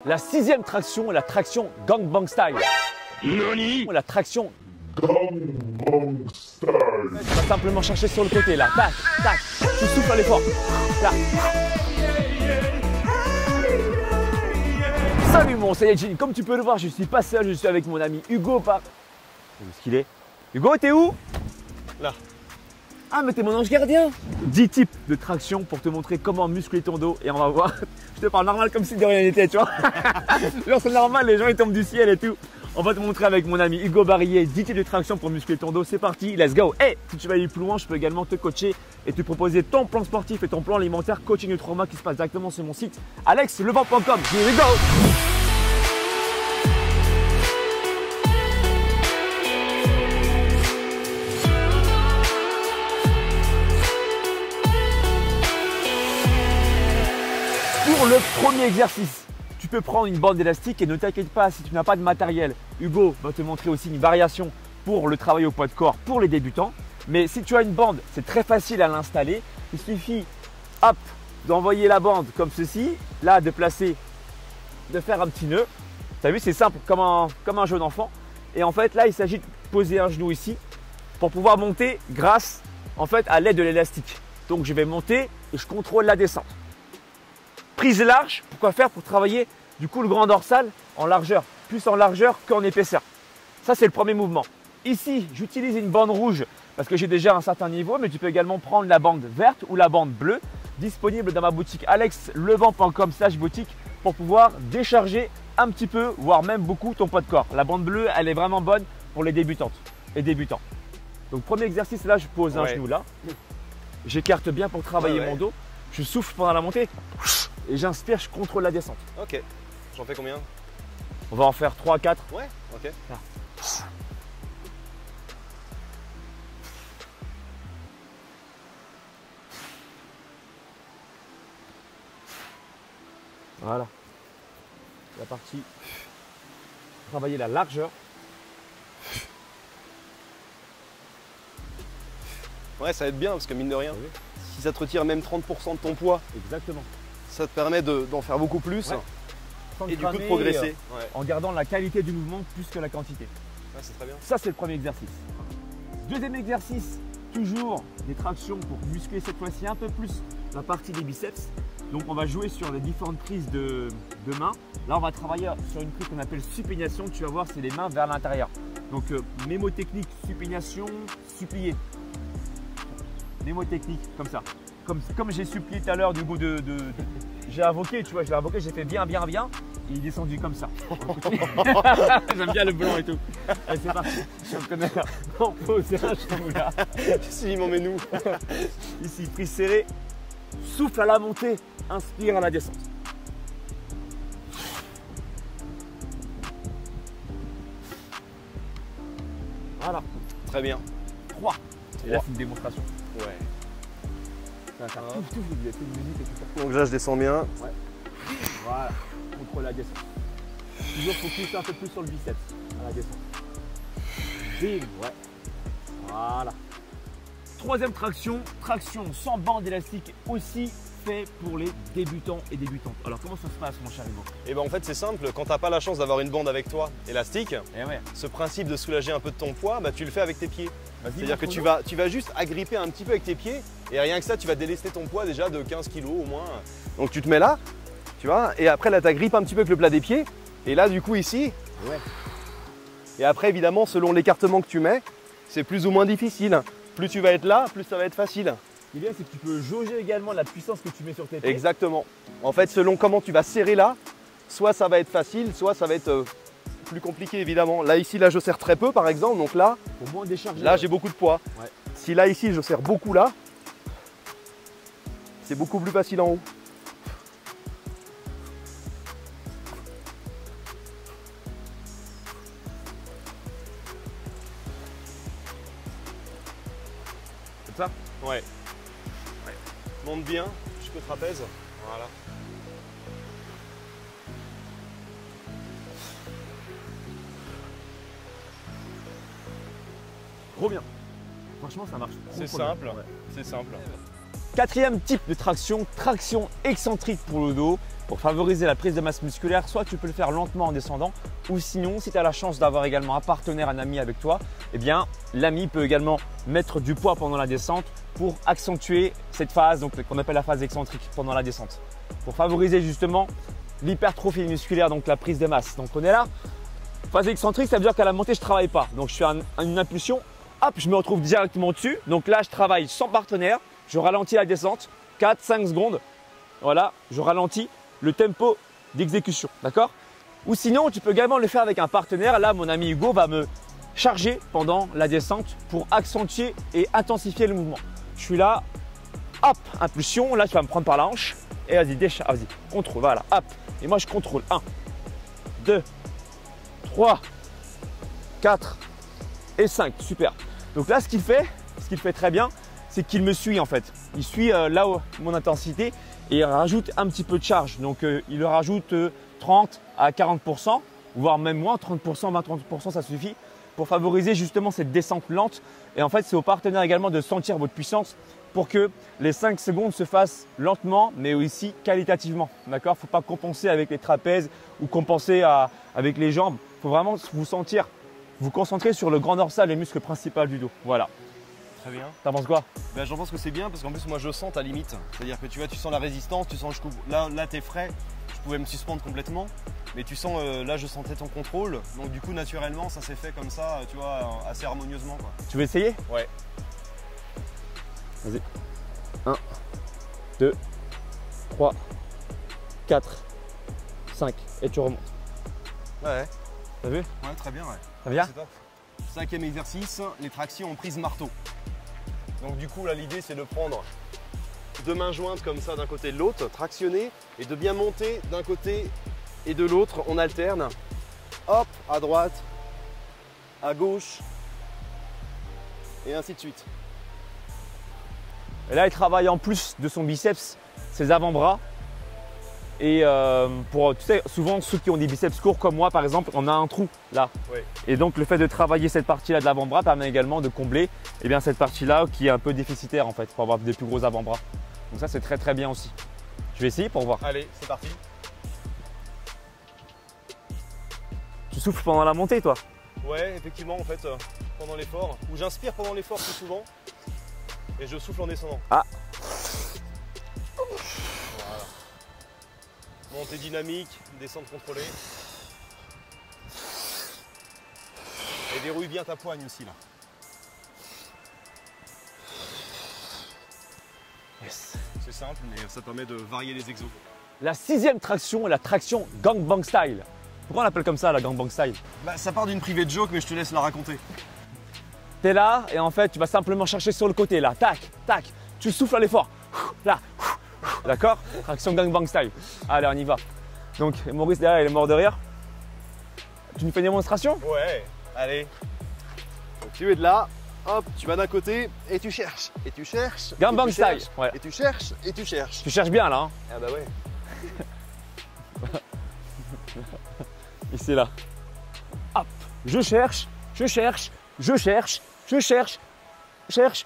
La sixième traction, la traction gangbang style. Nani? La traction Gangbang style. tu vas simplement chercher sur le côté là. Tac, tac. Tu souffles à l'effort. Là. Salut mon Saiyajin. Comme tu peux le voir, je suis pas seul, je suis avec mon ami Hugo. Où est-ce qu'il est? Hugo, t'es où? Là. Ah, mais t'es mon ange gardien. 10 types de traction pour te montrer comment muscler ton dos et on va voir. Je te parle normal comme si de rien n'était, tu vois. Genre c'est normal, les gens ils tombent du ciel et tout. On va te montrer avec mon ami Hugo Barillet 10 types de traction pour muscler ton dos. C'est parti, let's go. Et si tu vas aller plus loin, je peux également te coacher et te proposer ton plan sportif et ton plan alimentaire coaching de trauma qui se passe directement sur mon site alexlevent.com. Here we go. Pour le premier exercice, tu peux prendre une bande élastique et ne t'inquiète pas si tu n'as pas de matériel. Hugo va te montrer aussi une variation pour le travail au poids de corps pour les débutants. Mais si tu as une bande, c'est très facile à l'installer. Il suffit hop, d'envoyer la bande comme ceci, là de placer, de faire un petit nœud. Tu as vu, c'est simple comme un jeune enfant. Et en fait, là, il s'agit de poser un genou ici pour pouvoir monter grâce en fait à l'aide de l'élastique. Donc je vais monter et je contrôle la descente. Prise large, pourquoi faire? Pour travailler du coup le grand dorsal en largeur, plus en largeur qu'en épaisseur. Ça c'est le premier mouvement. Ici, j'utilise une bande rouge parce que j'ai déjà un certain niveau, mais tu peux également prendre la bande verte ou la bande bleue disponible dans ma boutique alexlevent.com/boutique pour pouvoir décharger un petit peu, voire même beaucoup ton poids de corps. La bande bleue, elle est vraiment bonne pour les débutantes et débutants. Donc premier exercice, là je pose un genou là. J'écarte bien pour travailler mon dos. Je souffle pendant la montée. Et j'inspire, je contrôle la descente. Ok. J'en fais combien? On va en faire 3, 4. Ouais, ok. Là. Voilà. La partie. Travailler la largeur. Ouais, ça va être bien parce que mine de rien, si ça te retire même 30% de ton poids, Exactement. ça te permet d'en faire beaucoup plus et du coup de progresser. En gardant la qualité du mouvement plus que la quantité. Ouais, c'est très bien. Ça, c'est le premier exercice. Deuxième exercice, toujours des tractions pour muscler cette fois-ci un peu plus la partie des biceps. Donc, on va jouer sur les différentes prises de main. Là, on va travailler sur une prise qu'on appelle supination. Tu vas voir, c'est les mains vers l'intérieur. Donc, mémotechnique, supination, supplier. Mémotechnique, comme ça. Comme j'ai supplié tout à l'heure du goût j'ai invoqué, tu vois, je l'ai invoqué, j'ai fait bien, bien, bien. Et il est descendu comme ça. J'aime bien le blanc et tout. Allez, c'est parti. Je connais là. On pose un genou là. Si, m'en met nous. Ici, prise serrée. Souffle à la montée, inspire à la descente. Voilà. Très bien. 3. Et là, c'est une démonstration. Ouais. Ça va faire tout, vous avez fait une musique et tout ça. Donc là, je descends bien. Ouais. Voilà. Contrôle la descente. Toujours focus un peu plus sur le biceps à la descente. Bim, ouais. Voilà. Troisième traction, traction sans bande élastique aussi fait pour les débutants et débutantes. Alors comment ça se passe mon cher Hugo? Et ben en fait c'est simple, quand tu n'as pas la chance d'avoir une bande avec toi élastique, ce principe de soulager un peu de ton poids, bah, tu le fais avec tes pieds. C'est-à-dire que tu vas juste agripper un petit peu avec tes pieds et rien que ça tu vas délester ton poids déjà de 15 kg au moins. Donc tu te mets là, tu vois, et après là tu agrippes un petit peu avec le plat des pieds et là du coup ici, et après évidemment selon l'écartement que tu mets, c'est plus ou moins difficile. Plus tu vas être là, plus ça va être facile. Ce qui est bien, c'est que tu peux jauger également la puissance que tu mets sur tes pieds. Exactement. En fait, selon comment tu vas serrer là, soit ça va être facile, soit ça va être plus compliqué évidemment. Là, ici, là, je serre très peu par exemple, donc là, pour moins décharger. Là, j'ai beaucoup de poids. Ouais. Si là, ici, je serre beaucoup là, c'est beaucoup plus facile en haut. Ça? Ouais. Monte bien jusqu'au trapèze. Voilà. Trop bien. Franchement, ça marche. C'est simple. Ouais. C'est simple. Quatrième type de traction, traction excentrique pour le dos. Pour favoriser la prise de masse musculaire, soit tu peux le faire lentement en descendant, ou sinon, si tu as la chance d'avoir également un partenaire, un ami avec toi, eh bien l'ami peut également mettre du poids pendant la descente pour accentuer cette phase qu'on appelle la phase excentrique pendant la descente. Pour favoriser justement l'hypertrophie musculaire, donc la prise de masse. Donc on est là, phase excentrique, ça veut dire qu'à la montée, je ne travaille pas. Donc je fais une impulsion, hop, je me retrouve directement dessus. Donc là, je travaille sans partenaire, je ralentis la descente, 4-5 secondes. Voilà, je ralentis le tempo d'exécution, d'accord? Ou sinon, tu peux également le faire avec un partenaire. Là, mon ami Hugo va me charger pendant la descente pour accentuer et intensifier le mouvement. Je suis là, hop, impulsion. Là, tu vas me prendre par la hanche et vas-y, décharge, vas-y, contrôle, voilà, hop. Et moi, je contrôle. 1, 2, 3, 4 et 5. Super. Donc là, ce qu'il fait très bien, c'est qu'il me suit en fait. Il suit là où mon intensité et il rajoute un petit peu de charge. Donc il le rajoute 30 à 40%, voire même moins, 30%, 20-30%, ça suffit pour favoriser justement cette descente lente. Et en fait, c'est au partenaire également de sentir votre puissance pour que les 5 secondes se fassent lentement, mais aussi qualitativement. D'accord? Il ne faut pas compenser avec les trapèzes ou compenser avec les jambes. Il faut vraiment vous concentrer sur le grand dorsal, le muscle principal du dos. Voilà. Très bien. T'en penses quoi? Ben, j'en pense que c'est bien parce qu'en plus moi je sens ta limite. C'est-à-dire que tu vois, tu sens la résistance, tu sens là t'es frais, je pouvais me suspendre complètement. Mais tu sens, là je sentais ton contrôle. Donc du coup naturellement ça s'est fait comme ça, tu vois, assez harmonieusement quoi. Tu veux essayer? Ouais. Vas-y. 1, 2, 3, 4, 5 et tu remontes. Ouais. T'as vu? Ouais, très bien, ouais. Très bien. C'est top. 5e exercice, les tractions en prise marteau. Donc du coup là l'idée c'est de prendre deux mains jointes comme ça d'un côté et de l'autre, tractionner et de bien monter d'un côté et de l'autre, on alterne. Hop, à droite, à gauche et ainsi de suite. Et là, il travaille en plus de son biceps, ses avant-bras. Et tu sais, souvent ceux qui ont des biceps courts comme moi par exemple, on a un trou là. Oui. Et donc le fait de travailler cette partie-là de l'avant-bras permet également de combler cette partie-là qui est un peu déficitaire en fait pour avoir des plus gros avant-bras. Donc ça c'est très très bien aussi. Je vais essayer pour voir. Allez, c'est parti. Tu souffles pendant la montée toi? Ouais, effectivement en fait, pendant l'effort, ou j'inspire pendant l'effort plus souvent et je souffle en descendant. Ah. Voilà. Montée dynamique, descente contrôlée. Et dérouille bien ta poigne aussi là. Yes. C'est simple, mais ça permet de varier les exos. La 6e traction est la traction gangbang style. Pourquoi on l'appelle comme ça la gangbang style? Bah, ça part d'une private joke, mais je te laisse la raconter. Tu es là et en fait tu vas simplement chercher sur le côté là, tac, tac, tu souffles à l'effort, là, d'accord? Traction gangbang style. Allez, on y va. Donc Maurice derrière il est mort de rire. Tu nous fais une démonstration? Ouais, allez. Donc tu es de là, hop, tu vas d'un côté et tu cherches. Et tu cherches. Gangbang style. Ouais. Et tu cherches et tu cherches. Tu cherches bien là. Hein? Ah bah ouais. Ici là. Hop. Je cherche, je cherche, je cherche, je cherche, cherche.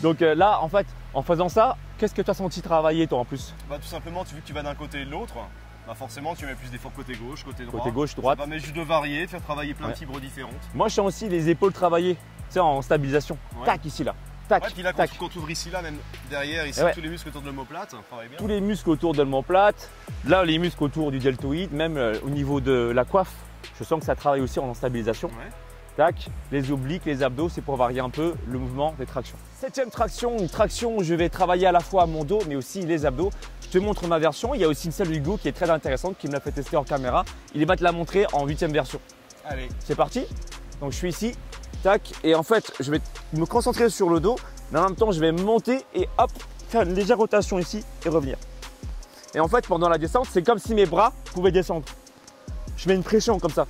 Donc là, en fait, en faisant ça, qu'est-ce que tu as senti travailler toi en plus? Bah tout simplement, vu que tu vas d'un côté et de l'autre, bah forcément tu mets plus d'efforts côté gauche, côté droit. Côté gauche, droite. Ça permet juste de varier, de faire travailler plein de fibres différentes. Moi, je sens aussi les épaules travailler, tu sais, en stabilisation. Ouais. Tac, ici là. Tac, Ouais, puis là, tac. quand tu ouvres ici, là, même derrière, ici, Ouais. tous les muscles autour de l'omoplate, travaillent bien. Tous les muscles autour de l'omoplate, là, les muscles autour du deltoïde, même au niveau de la coiffe, je sens que ça travaille aussi en stabilisation. Ouais. Tac, les obliques, les abdos, c'est pour varier un peu le mouvement des tractions. 7e traction, une traction où je vais travailler à la fois mon dos mais aussi les abdos. Je te montre ma version, il y a aussi une celle Hugo qui est très intéressante, qui me l'a fait tester en caméra. Il va te la montrer en 8e version. Allez. C'est parti. Donc je suis ici, tac, et en fait je vais me concentrer sur le dos, mais en même temps je vais monter et hop, faire une légère rotation ici et revenir. Et en fait pendant la descente, c'est comme si mes bras pouvaient descendre. Je mets une pression comme ça.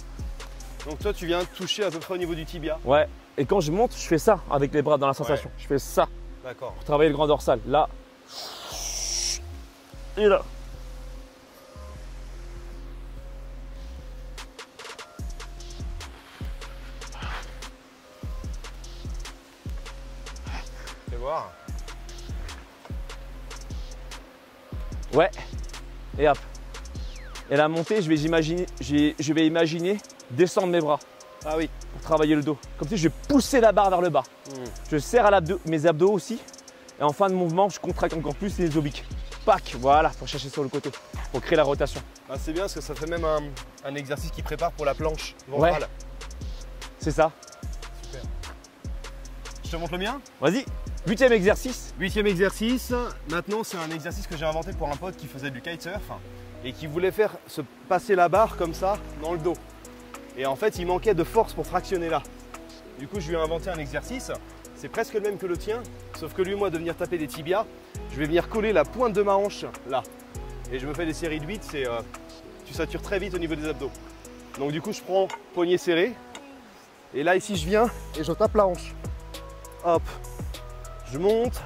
Donc toi, tu viens toucher à peu près au niveau du tibia. Ouais, et quand je monte, je fais ça avec les bras dans la sensation. Ouais. Je fais ça D'accord. pour travailler le grand dorsal. Là et là. Fais voir. Ouais. Et hop. Et la montée, je vais imaginer descendre mes bras. Ah oui. Pour travailler le dos. Comme si je poussais la barre vers le bas. Je serre à mes abdos aussi. Et en fin de mouvement, je contracte encore plus les obliques. Pac, voilà, pour chercher sur le côté. Pour créer la rotation. Ah, c'est bien parce que ça fait même un exercice qui prépare pour la planche ventrale. Ouais. C'est ça. Super. Je te montre le mien? Vas-y. 8e exercice. 8e exercice. Maintenant, c'est un exercice que j'ai inventé pour un pote qui faisait du kitesurf et qui voulait faire se passer la barre comme ça dans le dos. Et en fait, il manquait de force pour fractionner là. Du coup, je lui ai inventé un exercice. C'est presque le même que le tien, sauf que lui, moi, de venir taper des tibias, je vais venir coller la pointe de ma hanche là. Et je me fais des séries de 8, tu satures très vite au niveau des abdos. Donc du coup, je prends poignet serré. Et là, ici, je viens et je tape la hanche. Hop. Je monte.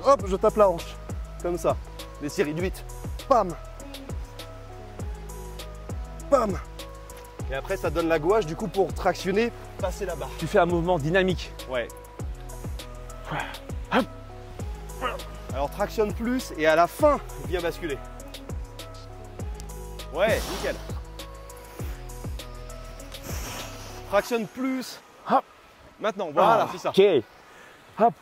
Hop, je tape la hanche. Comme ça. Des séries de 8. Pam. Pam. Et après, ça donne la gouache, du coup, pour tractionner, passer la barre. Tu fais un mouvement dynamique. Ouais. Alors, tractionne plus et à la fin, viens basculer. Ouais, nickel. Fractionne plus. Hop. Maintenant, voilà, c'est ça. Ok. Hop.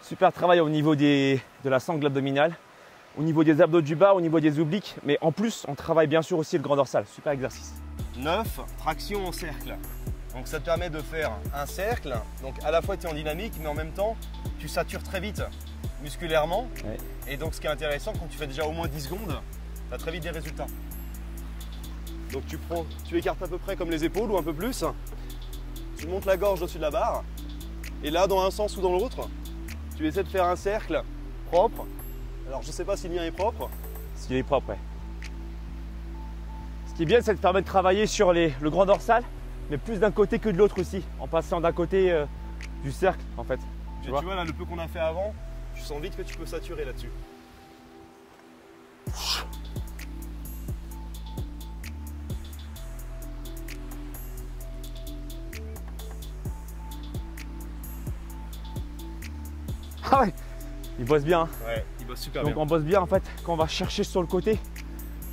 Super travail au niveau de la sangle abdominale, au niveau des abdos du bas, au niveau des obliques. Mais en plus, on travaille bien sûr aussi le grand dorsal. Super exercice. 9, traction en cercle. Donc ça te permet de faire un cercle. Donc à la fois tu es en dynamique, mais en même temps, tu satures très vite musculairement. Ouais. Et donc ce qui est intéressant, quand tu fais déjà au moins 10 secondes, tu as très vite des résultats. Donc tu écartes à peu près comme les épaules ou un peu plus. Tu montes la gorge au-dessus de la barre. Et là, dans un sens ou dans l'autre, tu essaies de faire un cercle propre. Alors je ne sais pas si le mien est propre. S'il est propre, ouais. Ce qui est bien, c'est de permettre de travailler sur le grand dorsal, mais plus d'un côté que de l'autre aussi, en passant d'un côté du cercle en fait. Tu vois là, le peu qu'on a fait avant, tu sens vite que tu peux saturer là-dessus. Ah ouais, il bosse bien. Hein. Ouais, il bosse super Donc bien. on bosse bien en fait quand on va chercher sur le côté.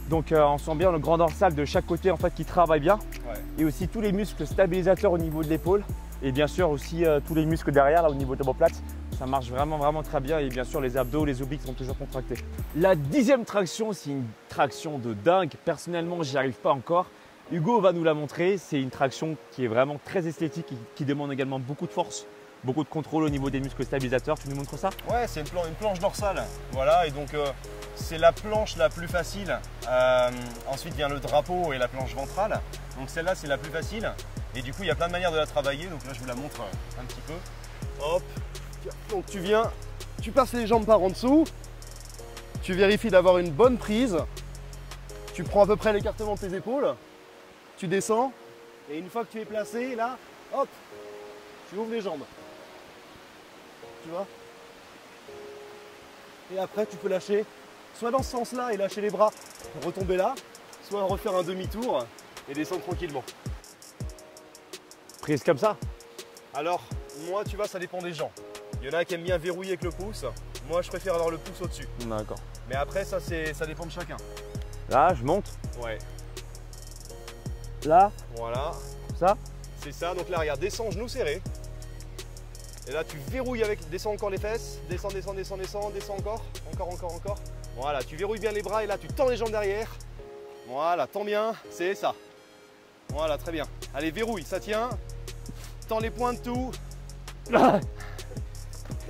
Donc on sent bien le grand dorsal de chaque côté en fait qui travaille bien. Ouais. Et aussi tous les muscles stabilisateurs au niveau de l'épaule. Et bien sûr aussi tous les muscles derrière là au niveau de l'omoplate. Ça marche vraiment très bien. Et bien sûr les abdos, les obliques sont toujours contractés. La 10e traction, c'est une traction de dingue. Personnellement, j'y arrive pas encore. Hugo va nous la montrer. C'est une traction qui est vraiment très esthétique et qui demande également beaucoup de force. Beaucoup de contrôle au niveau des muscles stabilisateurs. Tu nous montres ça? Ouais, c'est une planche dorsale. Voilà, et donc c'est la planche la plus facile. Ensuite vient le drapeau et la planche ventrale. Donc celle-là, c'est la plus facile. Et du coup, il y a plein de manières de la travailler. Donc là, je vous la montre un petit peu. Hop. Donc tu viens, tu passes les jambes par en dessous. Tu vérifies d'avoir une bonne prise. Tu prends à peu près l'écartement de tes épaules. Tu descends. Et une fois que tu es placé, là, hop, tu ouvres les jambes. Tu vois? Et après tu peux lâcher soit dans ce sens là et lâcher les bras, retomber là, soit refaire un demi-tour et descendre tranquillement. Prise comme ça? Alors moi tu vois, ça dépend des gens. Il y en a qui aiment bien verrouiller avec le pouce. Moi je préfère avoir le pouce au-dessus. D'accord. Mais après ça dépend de chacun. Là je monte. Ouais. Là. Voilà. Ça. C'est ça. Donc là regarde, descends genoux serrés. Et là tu verrouilles avec, descends encore les fesses, descends encore. Voilà, tu verrouilles bien les bras et là tu tends les jambes derrière. Voilà, tends bien, c'est ça. Voilà, très bien. Allez, verrouille, ça tient. Tends les pointes, tout.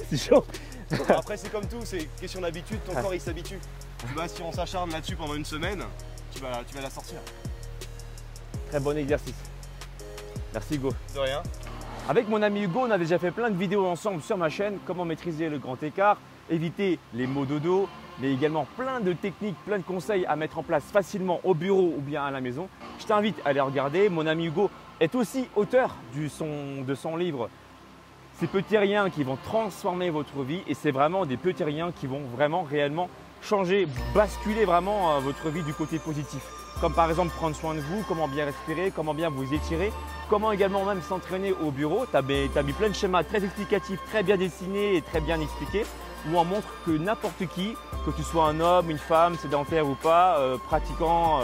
C'est chaud. Après c'est comme tout, c'est question d'habitude, ton corps il s'habitue. Tu vois, si on s'acharne là-dessus pendant une semaine, tu vas la sortir. Très bon exercice. Merci Hugo. De rien. Avec mon ami Hugo, on a déjà fait plein de vidéos ensemble sur ma chaîne, comment maîtriser le grand écart, éviter les maux de dos, mais également plein de techniques, plein de conseils à mettre en place facilement au bureau ou bien à la maison. Je t'invite à les regarder. Mon ami Hugo est aussi auteur de son livre « Ces petits riens qui vont transformer votre vie » et c'est vraiment des petits riens qui vont vraiment réellement changer, basculer vraiment votre vie du côté positif. comme par exemple prendre soin de vous, comment bien respirer, comment bien vous étirer, comment également même s'entraîner au bureau. Tu as mis plein de schémas très explicatifs, très bien dessinés et très bien expliqués, où on montre que n'importe qui, que tu sois un homme, une femme, sédentaire ou pas, pratiquant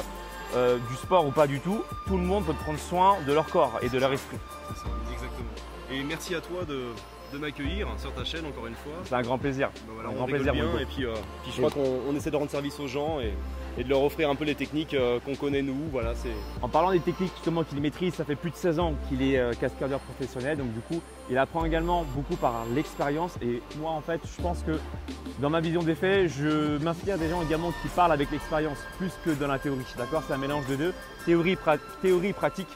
du sport ou pas du tout le monde peut prendre soin de leur corps et de leur esprit. C'est ça, exactement. Et merci à toi de m'accueillir sur ta chaîne encore une fois. C'est un grand plaisir. Ben voilà, on rigole bien et puis je crois qu'on essaie de rendre service aux gens et de leur offrir un peu les techniques qu'on connaît nous. Voilà, en parlant des techniques justement qu'il maîtrise, ça fait plus de 16 ans qu'il est cascadeur professionnel, donc du coup il apprend également beaucoup par l'expérience. Et moi en fait je pense que dans ma vision des faits, je m'inspire des gens également qui parlent avec l'expérience plus que dans la théorie. D'accord, c'est un mélange de deux, théorie, pratique,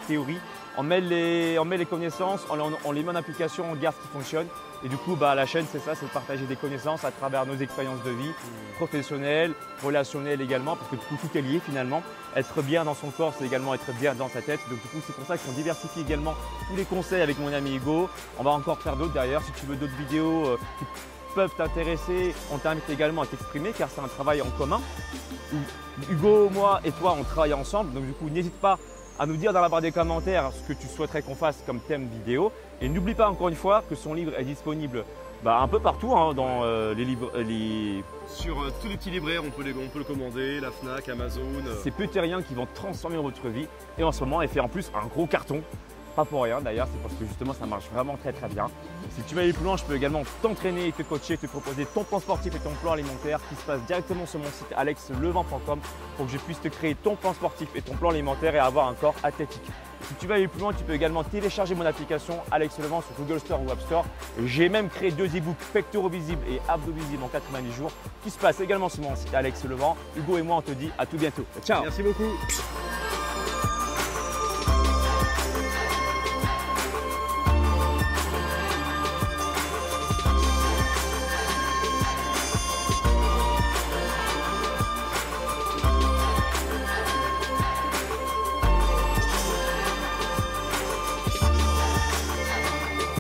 théorie. On met les connaissances, on les met en application, on regarde ce qui fonctionne. Et du coup, la chaîne, c'est ça, c'est de partager des connaissances à travers nos expériences de vie, professionnelles, relationnelles également, parce que du coup, tout est lié finalement. Être bien dans son corps, c'est également être bien dans sa tête. Donc du coup, c'est pour ça qu'on diversifie également tous les conseils avec mon ami Hugo. On va encore faire d'autres derrière. Si tu veux d'autres vidéos qui peuvent t'intéresser, on t'invite également à t'exprimer car c'est un travail en commun. Hugo, moi et toi, on travaille ensemble. Donc du coup, n'hésite pas à nous dire dans la barre des commentaires ce que tu souhaiterais qu'on fasse comme thème vidéo. Et n'oublie pas encore une fois que son livre est disponible un peu partout dans les livres. Sur tous les petits libraires, on peut le commander, la Fnac, Amazon. C'est peu terriens qui vont transformer votre vie. Et en ce moment, elle fait en plus un gros carton. Pas pour rien d'ailleurs, c'est parce que justement ça marche vraiment très bien. Si tu veux aller plus loin, je peux également t'entraîner et te coacher, te proposer ton plan sportif et ton plan alimentaire qui se passe directement sur mon site alexlevent.com pour que je puisse te créer ton plan sportif et ton plan alimentaire et avoir un corps athlétique. Si tu veux aller plus loin, tu peux également télécharger mon application Alex Levent sur Google Store ou App Store. J'ai même créé 2 e-books pectoraux visibles et abdos visibles en 90 jours qui se passent également sur mon site Alex Levent. Hugo et moi, on te dit à tout bientôt. Ciao. Merci beaucoup.